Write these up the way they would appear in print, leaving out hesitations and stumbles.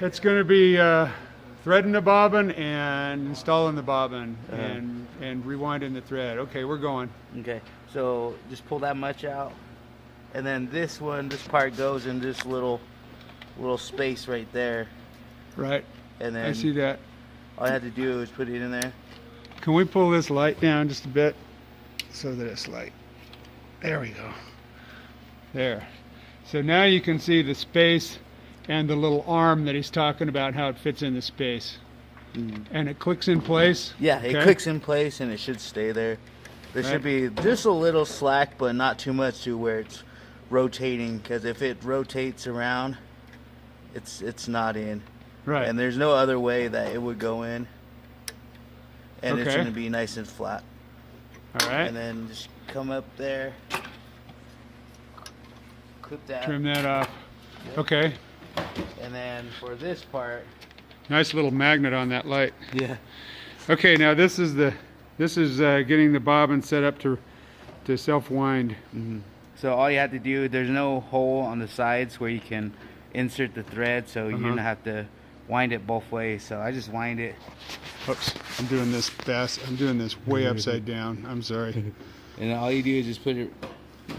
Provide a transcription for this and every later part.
It's going to be threading the bobbin and installing the bobbin and rewinding the thread. Okay, we're going. Okay, so just pull that much out, and then this part goes in this little space right there. Right. And then I see that. all I had to do was put it in there. Can we pull this light down just a bit so that it's light? There we go. There. So now you can see the space and the little arm that he's talking about, how it fits in the space. And it clicks in place? Yeah, it clicks in place and it should stay there. There should be just a little slack, but not too much to where it's rotating, because if it rotates around, it's not in. Right. And there's no other way that it would go in. And it's going to be nice and flat. All right. And then just come up there, clip that. Trim that off. Yep. Okay. And then for this part, nice little magnet on that light. Yeah. Okay, now this is getting the bobbin set up to self wind. So all you have to do, there's no hole on the sides where you can insert the thread, so you're gonna have to wind it both ways. So I just wind it. Oops, I'm doing this fast. I'm doing this way upside down. I'm sorry. And all you do is just put it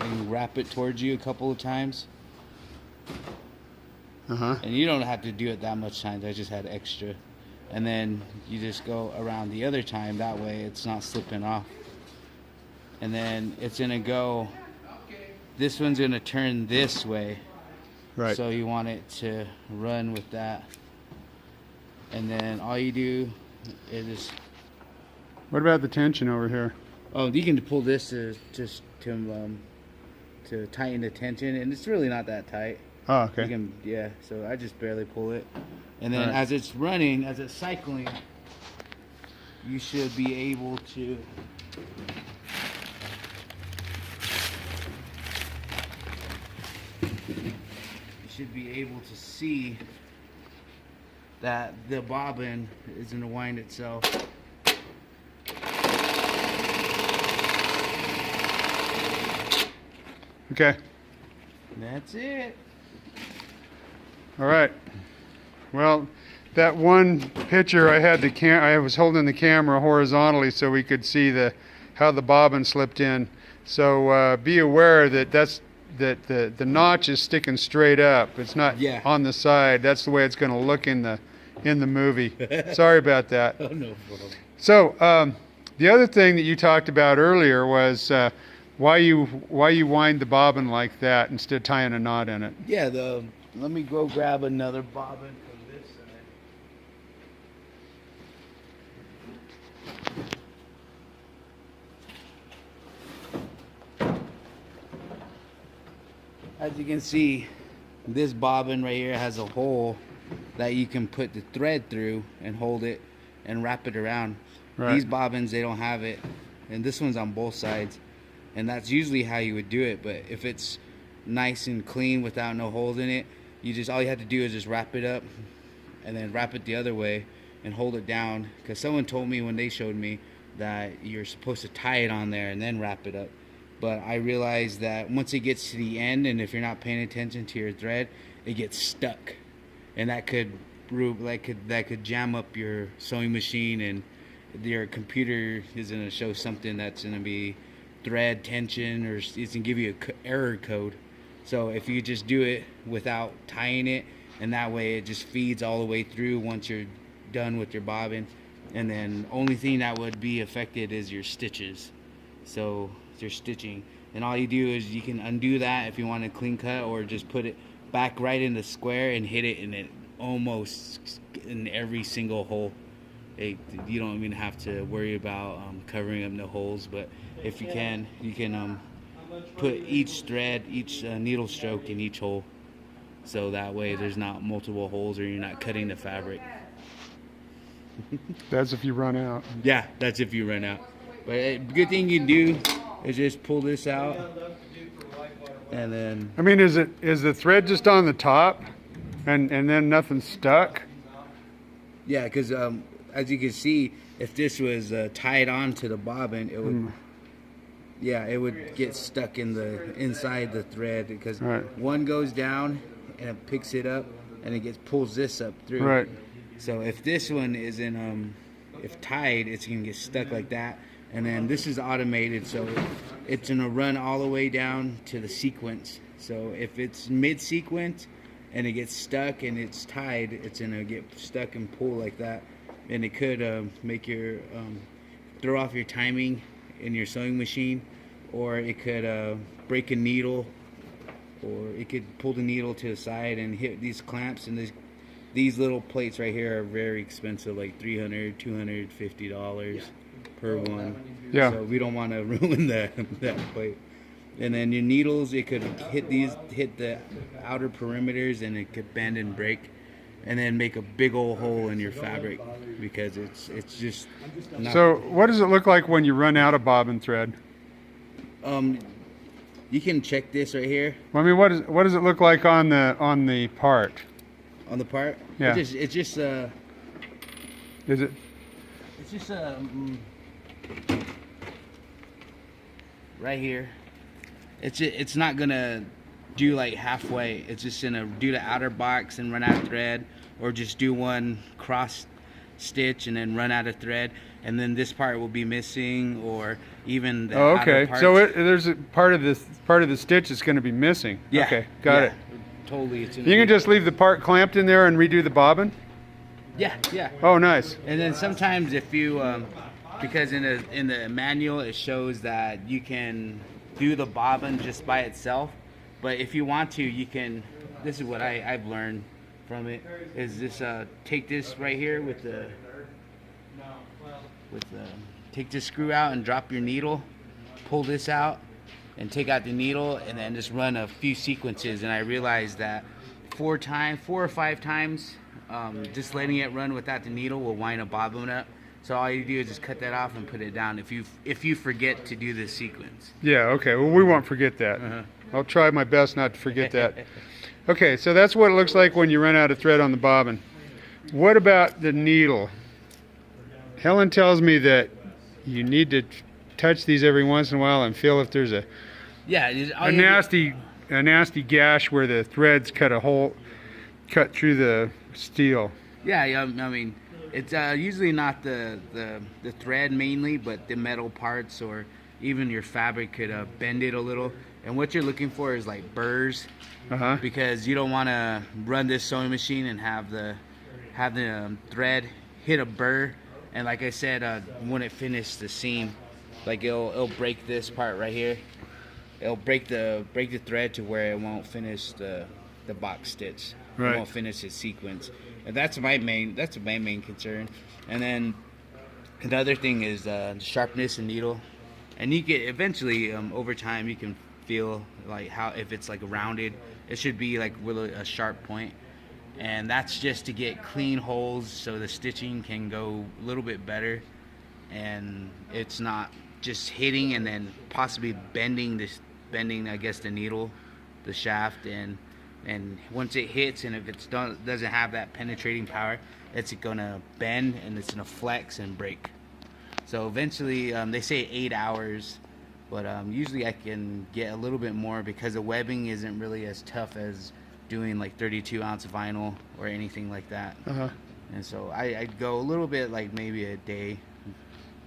and wrap it towards you a couple of times. And you don't have to do it that much times. I just had extra. And then you just go around the other time. That way it's not slipping off. And then it's going to go, this one's going to turn this way. Right. So you want it to run with that. And then all you do is just... What about the tension over here? Oh, you can pull this to tighten the tension. And it's really not that tight. Oh, okay. You can, yeah, so I just barely pull it. And then as it's running, as it's cycling, you should be able to... You should be able to see that the bobbin is going to wind itself. Okay. And that's it. All right. Well, that one picture I had I was holding the camera horizontally so we could see how the bobbin slipped in. So be aware that the notch is sticking straight up. It's not on the side. That's the way it's going to look in the movie. Sorry about that. Oh, no problem. So the other thing that you talked about earlier was why you wind the bobbin like that instead of tying a knot in it. Yeah, let me go grab another bobbin from this side. As you can see, this bobbin right here has a hole that you can put the thread through and hold it and wrap it around. Right. These bobbins, they don't have it, and this one's on both sides, and that's usually how you would do it. But if it's nice and clean without no holes in it, all you have to do is just wrap it up and then wrap it the other way and hold it down, because someone told me when they showed me that you're supposed to tie it on there and then wrap it up. But I realized that once it gets to the end, and if you're not paying attention to your thread, it gets stuck, and that could jam up your sewing machine, and your computer is going to show something that's going to be thread tension, or it's going to give you an error code. So if you just do it without tying it, and that way it just feeds all the way through once you're done with your bobbin, and then only thing that would be affected is your stitches. So your stitching, and all you do is you can undo that if you want a clean cut, or just put it back right in the square and hit it in it almost in every single hole. You don't even have to worry about covering up no holes. But if you can put each thread, each needle stroke in each hole, so that way there's not multiple holes or you're not cutting the fabric. That's if you run out. Yeah, that's if you run out. But a good thing you can do is just pull this out, and then... I mean, is the thread just on the top and then nothing stuck? Yeah, because as you can see, if this was tied on to the bobbin, it would... Yeah, it would get stuck in inside the thread, because one goes down and it picks it up, and it pulls this up through. Right. So if this one is in if tied, it's gonna get stuck like that. And then this is automated, so it's gonna run all the way down to the sequence. So if it's mid-sequence and it gets stuck and it's tied, it's gonna get stuck and pull like that, and it could make your throw off your timing in your sewing machine, or it could break a needle, or it could pull the needle to the side and hit these clamps. And these little plates right here are very expensive, like $300, $250 per one. Yeah. So we don't want to ruin that plate. And then your needles, it could hit the outer perimeters, and it could bend and break, and then make a big old hole in your fabric, because it's just not. So what does it look like when you run out of bobbin thread? You can check this right here. Well, I mean, what does it look like on the part? On the part? Yeah. Is it? It's just right here. It's not gonna do like halfway. It's just gonna do the outer box and run out of thread, or just do one cross stitch and then run out of thread, and then this part will be missing, or even the outer parts. So there's a part of the stitch that's going to be missing. Yeah. Okay, got it. Totally. You can just leave the part clamped in there and redo the bobbin? Yeah. Oh, nice. And then sometimes if you because in the manual it shows that you can do the bobbin just by itself, but if you want to, you can. This is what I've learned from it, is this take this right here with the take this screw out and drop your needle, pull this out and take out the needle, and then just run a few sequences. And I realized that 4 or 5 times just letting it run without the needle will wind a bobbin up. So all you do is just cut that off and put it down if you forget to do this sequence. Yeah, okay. Well, we won't forget that. I'll try my best not to forget that. Okay, so that's what it looks like when you run out of thread on the bobbin. What about the needle? Helen tells me that you need to touch these every once in a while and feel if there's a nasty gash where the threads cut through the steel. Yeah, I mean, it's usually not the thread mainly, but the metal parts, or even your fabric could bend it a little. And what you're looking for is like burrs, because you don't want to run this sewing machine and have the thread hit a burr. And like I said, when it finishes the seam, like it'll break this part right here. It'll break the thread to where it won't finish the box stitch. Right. It won't finish its sequence. And that's my main concern. And then another thing is sharpness and needle. And you get eventually over time you can feel like if it's like rounded, it should be like really a sharp point. And that's just to get clean holes so the stitching can go a little bit better, and it's not just hitting and then possibly bending I guess the needle, the shaft, and once it hits, and if it doesn't have that penetrating power, it's gonna bend and it's gonna flex and break. So eventually they say 8 hours, but usually I can get a little bit more, because the webbing isn't really as tough as doing like 32-ounce vinyl or anything like that. And so I'd go a little bit, like maybe a day.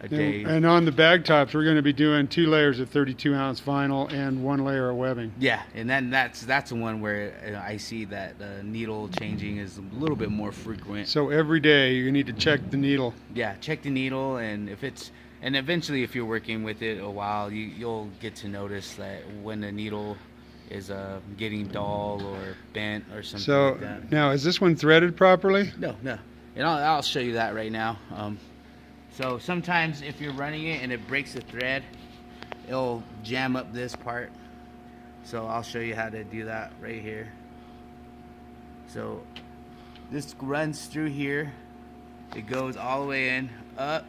And on the bag tops, we're going to be doing 2 layers of 32-ounce vinyl and 1 layer of webbing. Yeah, and then that's the one where I see that needle changing is a little bit more frequent. So every day you need to check the needle. Yeah, check the needle, and eventually if you're working with it a while, you'll get to notice that when the needle is getting dull or bent or something like that. So now, is this one threaded properly? No. And I'll show you that right now. So sometimes if you're running it and it breaks the thread, it'll jam up this part. So I'll show you how to do that right here. So this runs through here. It goes all the way in, up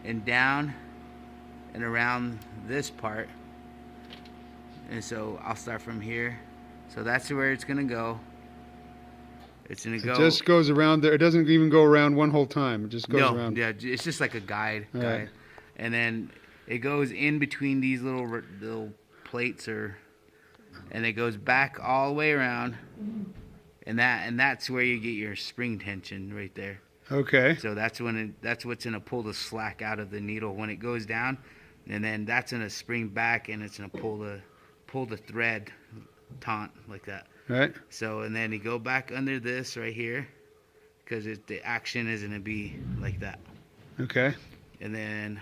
and down and around this part. And so I'll start from here. So that's where it's gonna go. It's gonna go. It just goes around there. It doesn't even go around one whole time. It just goes around. Yeah, it's just like a guide. Right. And then it goes in between these little plates, and it goes back all the way around, and that's where you get your spring tension right there. Okay. So that's what's gonna pull the slack out of the needle when it goes down, and then that's gonna spring back and it's gonna pull the thread taut like that. Right. So and then you go back under this right here, because the action is gonna be like that. Okay. And then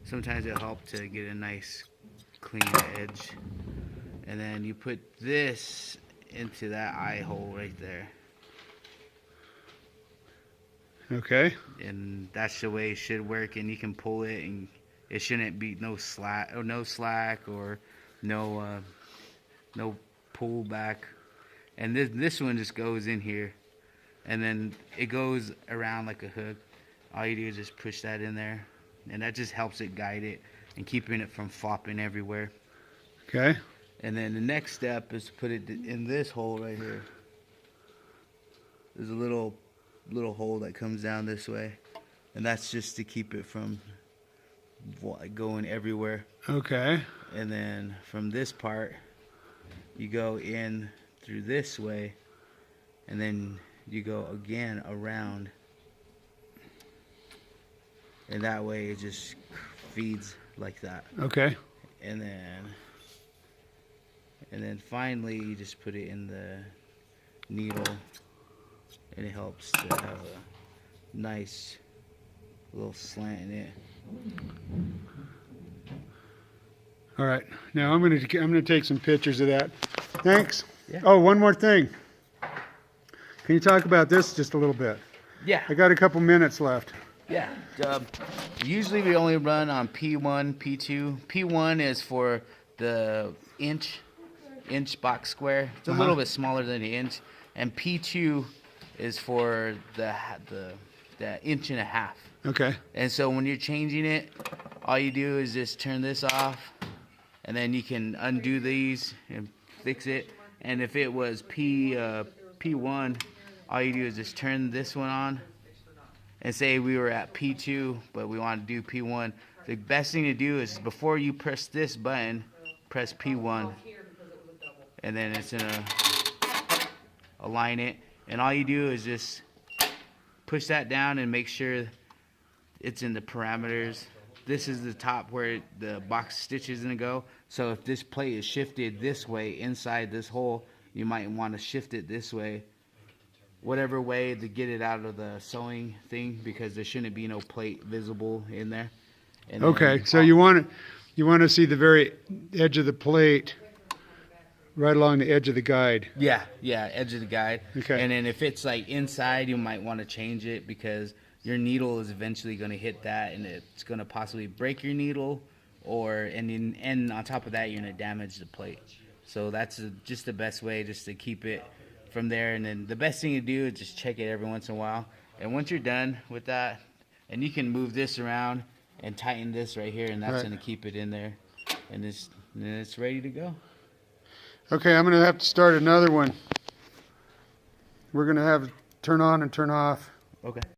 sometimes it'll help to get a nice clean edge. And then you put this into that eye hole right there. Okay. And that's the way it should work, and you can pull it and it shouldn't be no slack or no pull back. And this one just goes in here, and then it goes around like a hook. All you do is just push that in there, and that just helps it guide it and keeping it from flopping everywhere. Okay. And then the next step is to put it in this hole right here. There's a little hole that comes down this way, and that's just to keep it from going everywhere. Okay. And then from this part, you go in through this way, and then you go again around, and that way it just feeds like that. Okay. And then finally you just put it in the needle, and it helps to have a nice little slant in it. All right. Now I'm gonna take some pictures of that. Thanks. Yeah. Oh, one more thing. Can you talk about this just a little bit? Yeah. I got a couple minutes left. Yeah. Usually we only run on P1, P2. P1 is for the inch box square. It's a little bit smaller than the inch. And P2 is for the inch and a half. Okay. And so when you're changing it, all you do is just turn this off, and then you can undo these and fix it. And if it was P1, all you do is just turn this one on, and say we were at P2, but we want to do P1. The best thing to do is before you press this button, press P1, and then it's gonna align it. And all you do is just push that down and make sure it's in the parameters. This is the top where the box stitch is gonna go. So if this plate is shifted this way inside this hole, you might want to shift it this way, whatever way to get it out of the sewing thing, because there shouldn't be no plate visible in there. And okay. So you want to see the very edge of the plate right along the edge of the guide. Yeah, edge of the guide. Okay. And then if it's like inside, you might want to change it, because your needle is eventually going to hit that, and it's going to possibly break your needle, and on top of that, you're going to damage the plate. So that's just the best way, just to keep it from there. And then the best thing to do is just check it every once in a while. And once you're done with that, and you can move this around and tighten this right here, and that's going to keep it in there, and then it's ready to go. Okay, I'm going to have to start another one. We're going to have turn on and turn off. Okay.